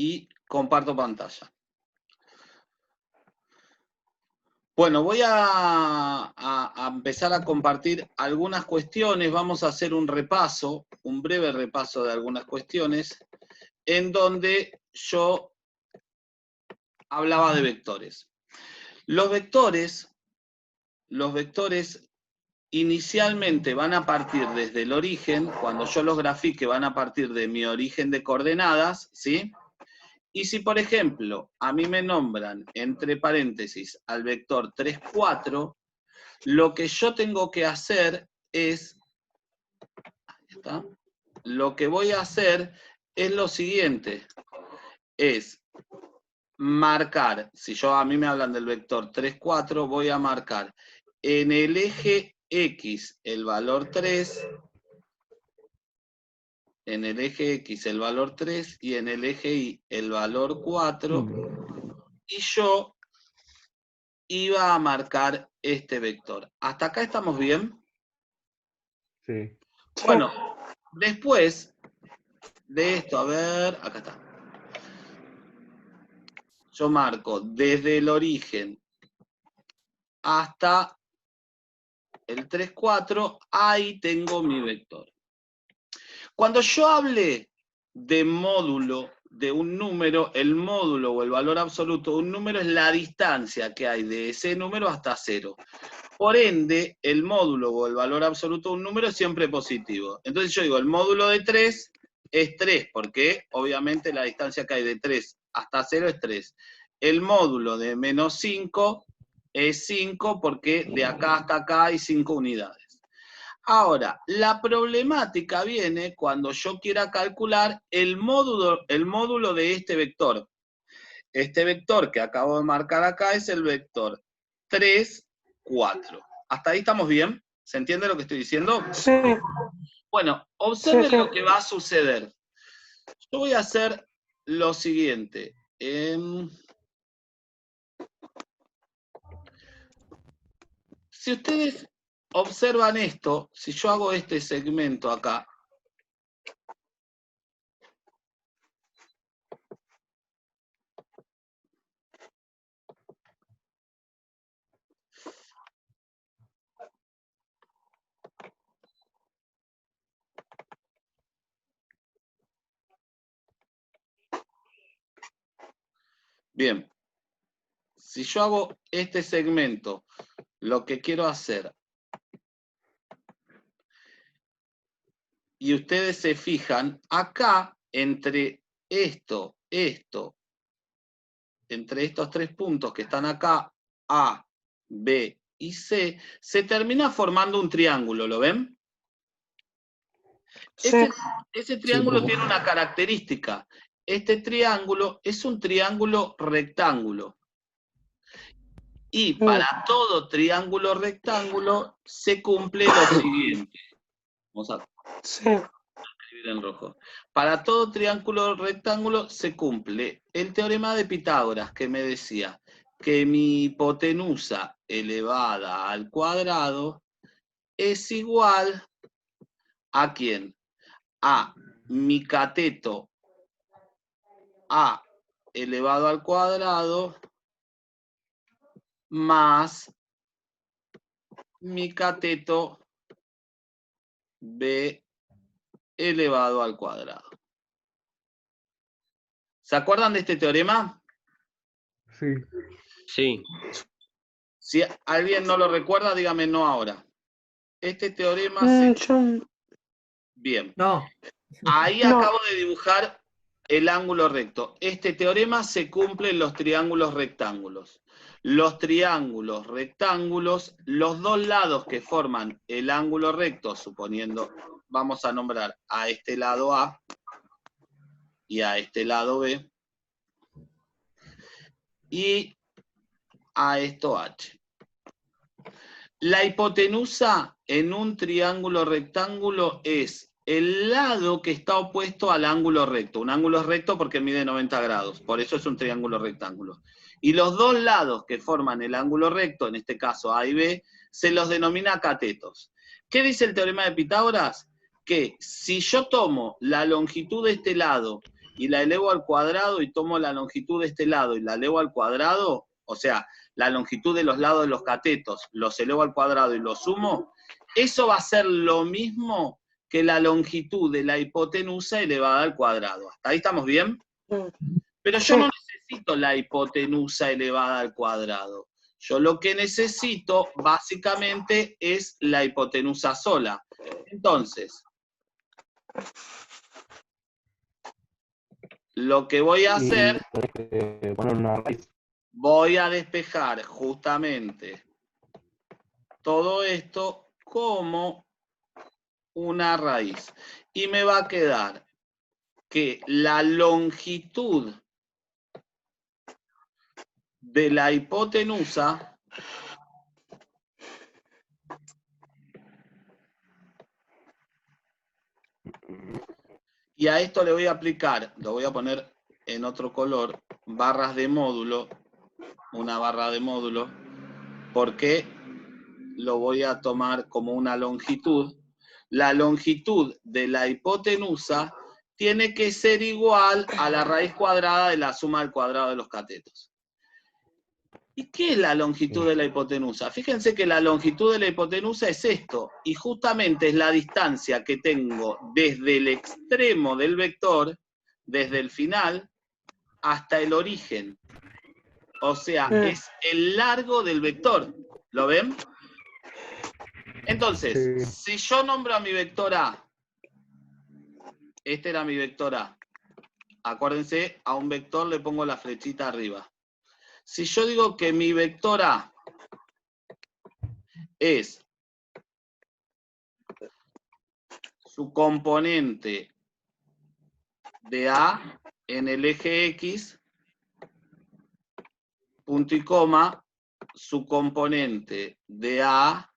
y comparto pantalla. Bueno, voy a empezar a compartir algunas cuestiones. Vamos a hacer un repaso, un breve repaso de algunas cuestiones, en donde yo hablaba de vectores. Los vectores inicialmente van a partir desde el origen, cuando yo los grafique van a partir de mi origen de coordenadas, ¿sí? Y si, por ejemplo, a mí me nombran, entre paréntesis, al vector 3, 4, lo que yo tengo que hacer es, ahí está, lo que voy a hacer es lo siguiente, es marcar, si a mí me hablan del vector 3, 4, voy a marcar en el eje X el valor 3, en el eje X el valor 3 y en el eje Y el valor 4, y yo iba a marcar este vector. ¿Hasta acá estamos bien? Sí. Bueno, después de esto, a ver, acá está. Yo marco desde el origen hasta el 3, 4, ahí tengo mi vector. Cuando yo hable de módulo de un número, el módulo o el valor absoluto de un número es la distancia que hay de ese número hasta 0. Por ende, el módulo o el valor absoluto de un número es siempre positivo. Entonces yo digo, el módulo de 3 es 3, porque obviamente la distancia que hay de 3 hasta 0 es 3. El módulo de menos 5 es 5, porque de acá hasta acá hay 5 unidades. Ahora, la problemática viene cuando yo quiera calcular el módulo de este vector. Este vector que acabo de marcar acá es el vector 3, 4. ¿Hasta ahí estamos bien? ¿Se entiende lo que estoy diciendo? Sí. Bueno, observen lo que va a suceder. Yo voy a hacer lo siguiente. Si ustedes observan esto, si yo hago este segmento acá, bien, si yo hago este segmento, lo que quiero hacer, y ustedes se fijan, acá, entre entre estos tres puntos que están acá, A, B y C, se termina formando un triángulo, ¿lo ven? Sí. Ese triángulo tiene una característica. Este triángulo es un triángulo rectángulo. Y para todo triángulo rectángulo se cumple lo siguiente. Vamos a escribir en rojo. Para todo triángulo rectángulo se cumple el teorema de Pitágoras, que me decía que mi hipotenusa elevada al cuadrado es igual a ¿quién? A mi cateto A elevado al cuadrado más mi cateto B elevado al cuadrado. ¿Se acuerdan de este teorema? Sí. Sí. Si alguien no lo recuerda, dígame no ahora. Este teorema se... Bien. No. Ahí acabo de dibujar el ángulo recto. Este teorema se cumple en los triángulos rectángulos. Los triángulos rectángulos, los dos lados que forman el ángulo recto, suponiendo, vamos a nombrar a este lado A y a este lado B, y a esto H. La hipotenusa en un triángulo rectángulo es el lado que está opuesto al ángulo recto. Un ángulo es recto porque mide 90 grados, por eso es un triángulo rectángulo. Y los dos lados que forman el ángulo recto, en este caso A y B, se los denomina catetos. ¿Qué dice el teorema de Pitágoras? Que si yo tomo la longitud de este lado y la elevo al cuadrado y tomo la longitud de este lado y la elevo al cuadrado, o sea, la longitud de los lados de los catetos, los elevo al cuadrado y los sumo, eso va a ser lo mismo que la longitud de la hipotenusa elevada al cuadrado. ¿Hasta ahí estamos bien? Pero yo no necesito la hipotenusa elevada al cuadrado. Yo lo que necesito, básicamente, es la hipotenusa sola. Entonces, lo que voy a hacer, poner una raíz. voy a despejar justamente todo esto como una raíz. Y me va a quedar que la longitud de la hipotenusa y a esto le voy a aplicar, lo voy a poner en otro color, barras de módulo, una barra de módulo, porque lo voy a tomar como una longitud. La longitud de la hipotenusa tiene que ser igual a la raíz cuadrada de la suma al cuadrado de los catetos. ¿Y qué es la longitud de la hipotenusa? Fíjense que la longitud de la hipotenusa es esto, y justamente es la distancia que tengo desde el extremo del vector, desde el final, hasta el origen. O sea, es el largo del vector. ¿Lo ven? Entonces, si yo nombro a mi vector A, este era mi vector A. Acuérdense, a un vector le pongo la flechita arriba. Si yo digo que mi vector A es su componente de A en el eje X, punto y coma, su componente de A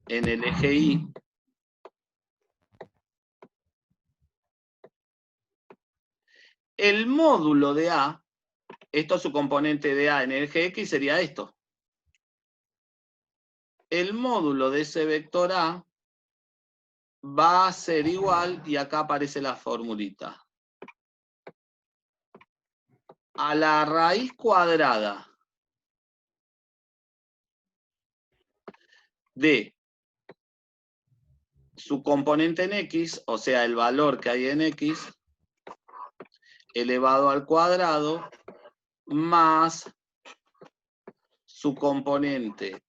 en el eje Y, el módulo de A, esto es su componente de A en el eje X, sería esto. El módulo de ese vector A va a ser igual, y acá aparece la formulita, a la raíz cuadrada de su componente en X, o sea, el valor que hay en X, elevado al cuadrado, más su componente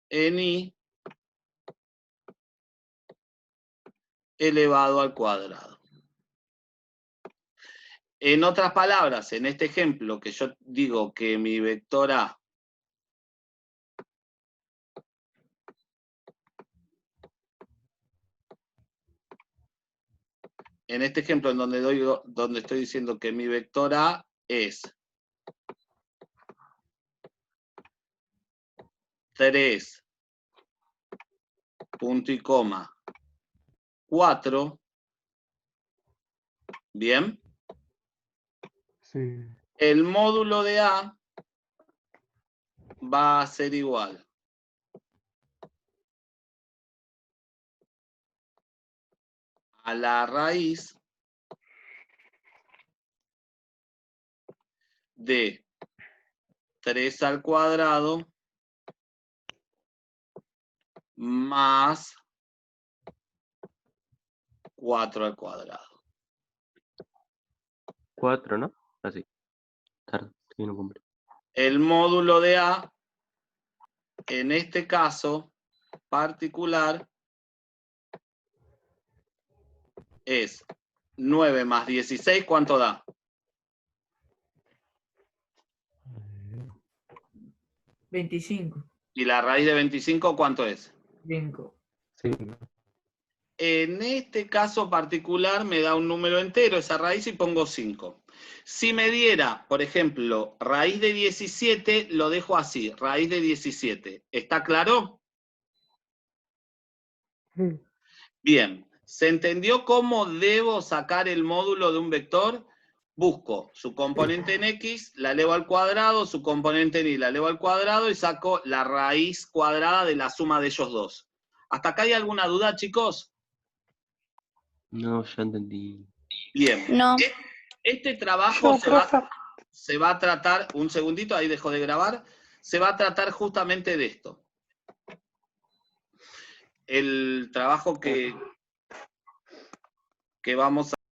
en Y, elevado al cuadrado. En otras palabras, en este ejemplo que yo digo que mi vector A en este ejemplo en donde estoy diciendo que mi vector A es 3, punto y coma, 4, ¿bien? Sí. El módulo de A va a ser igual a la raíz de 3 al cuadrado más 4 al cuadrado. 4, ¿no? Así. Tarde, sí, no cumple. El módulo de A, en este caso particular, es 9 más 16, ¿cuánto da? 25. ¿Y la raíz de 25 cuánto es? 5. Sí. En este caso particular me da un número entero, esa raíz, y pongo 5. Si me diera, por ejemplo, raíz de 17, lo dejo así, raíz de 17. ¿Está claro? Bien. ¿Se entendió cómo debo sacar el módulo de un vector? Busco su componente en X, la elevo al cuadrado, su componente en Y, la elevo al cuadrado y saco la raíz cuadrada de la suma de ellos dos. ¿Hasta acá hay alguna duda, chicos? No, ya entendí. Bien. No. Este trabajo Yo, profe. se va a tratar, un segundito, ahí dejo de grabar, se va a tratar justamente de esto. El trabajo que vamos